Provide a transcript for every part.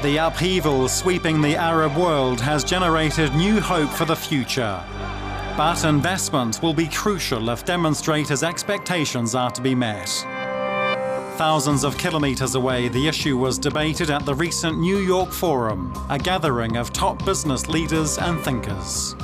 The upheaval sweeping the Arab world has generated new hope for the future. But investment will be crucial if demonstrators' expectations are to be met. Thousands of kilometers away, the issue was debated at the recent New York Forum, a gathering of top business leaders and thinkers.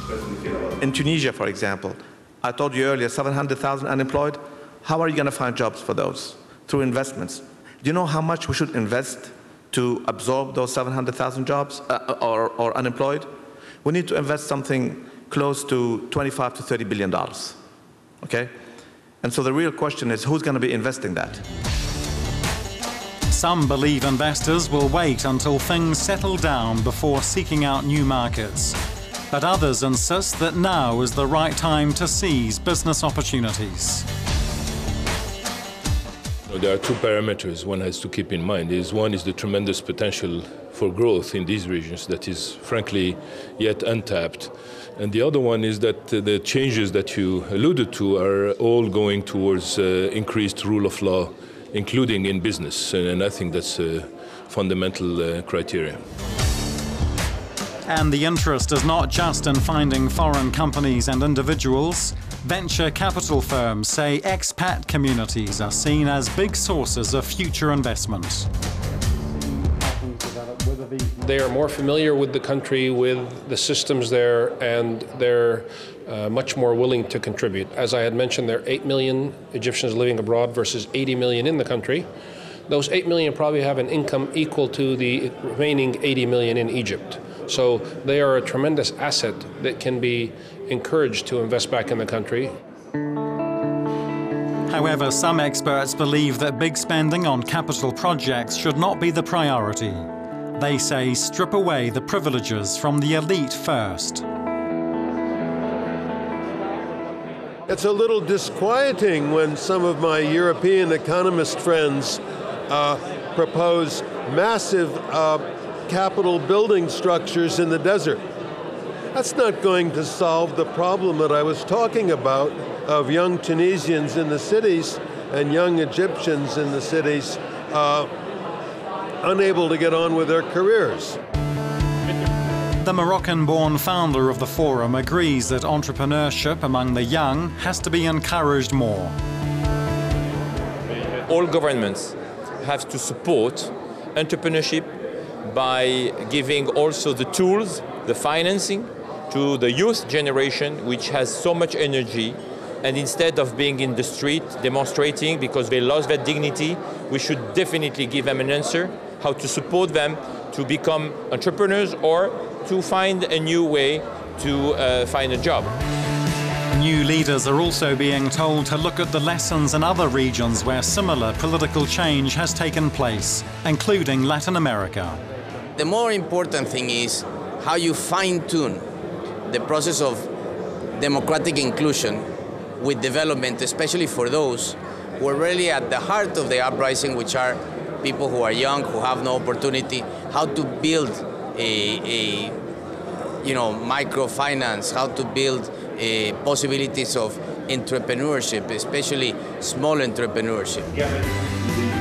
In Tunisia, for example, I told you earlier, 700,000 unemployed. How are you going to find jobs for those? Through investments. Do you know how much we should invest to absorb those 700,000 jobs or unemployed? We need to invest something close to $25 to $30 billion, okay? And so the real question is, who's going to be investing that? Some believe investors will wait until things settle down before seeking out new markets. But others insist that now is the right time to seize business opportunities. There are two parameters one has to keep in mind. One is the tremendous potential for growth in these regions that is, frankly, yet untapped. And the other one is that the changes that you alluded to are all going towards increased rule of law, including in business. And I think that's a fundamental criteria. And the interest is not just in finding foreign companies and individuals. Venture capital firms say expat communities are seen as big sources of future investment. They are more familiar with the country, with the systems there, and they're much more willing to contribute. As I had mentioned, there are 8 million Egyptians living abroad versus 80 million in the country. Those 8 million probably have an income equal to the remaining 80 million in Egypt. So they are a tremendous asset that can be encouraged to invest back in the country. However, some experts believe that big spending on capital projects should not be the priority. They say strip away the privileges from the elite first. It's a little disquieting when some of my European economist friends propose massive capital building structures in the desert. That's not going to solve the problem that I was talking about of young Tunisians in the cities and young Egyptians in the cities unable to get on with their careers. The Moroccan-born founder of the forum agrees that entrepreneurship among the young has to be encouraged more. All governments have to support entrepreneurship by giving also the tools, the financing to the youth generation, which has so much energy. And instead of being in the street demonstrating because they lost their dignity, we should definitely give them an answer, how to support them to become entrepreneurs or to find a new way to find a job. New leaders are also being told to look at the lessons in other regions where similar political change has taken place, including Latin America. The more important thing is how you fine-tune the process of democratic inclusion with development, especially for those who are really at the heart of the uprising, which are people who are young, who have no opportunity, how to build a microfinance, how to build possibilities of entrepreneurship, especially small entrepreneurship.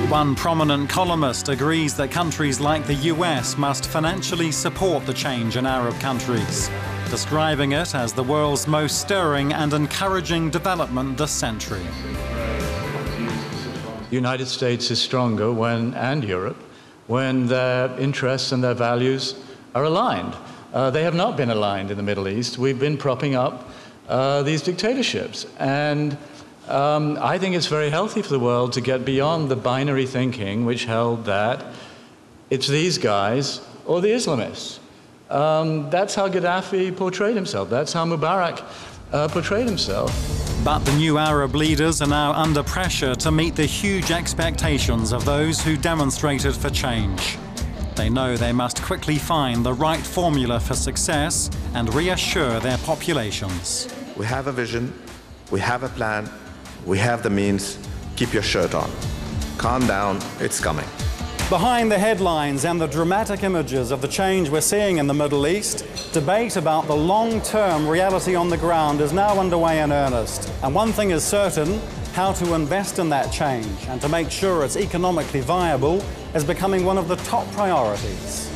One prominent columnist agrees that countries like the US must financially support the change in Arab countries, describing it as the world's most stirring and encouraging development this century. The United States is stronger and Europe, when their interests and their values are aligned. They have not been aligned in the Middle East. We've been propping up these dictatorships. And I think it's very healthy for the world to get beyond the binary thinking which held that it's these guys or the Islamists. That's how Gaddafi portrayed himself. That's how Mubarak portrayed himself. But the new Arab leaders are now under pressure to meet the huge expectations of those who demonstrated for change. They know they must quickly find the right formula for success and reassure their populations. We have a vision, we have a plan, we have the means. Keep your shirt on. Calm down, it's coming. Behind the headlines and the dramatic images of the change we're seeing in the Middle East, debate about the long-term reality on the ground is now underway in earnest. And one thing is certain, how to invest in that change and to make sure it's economically viable is becoming one of the top priorities.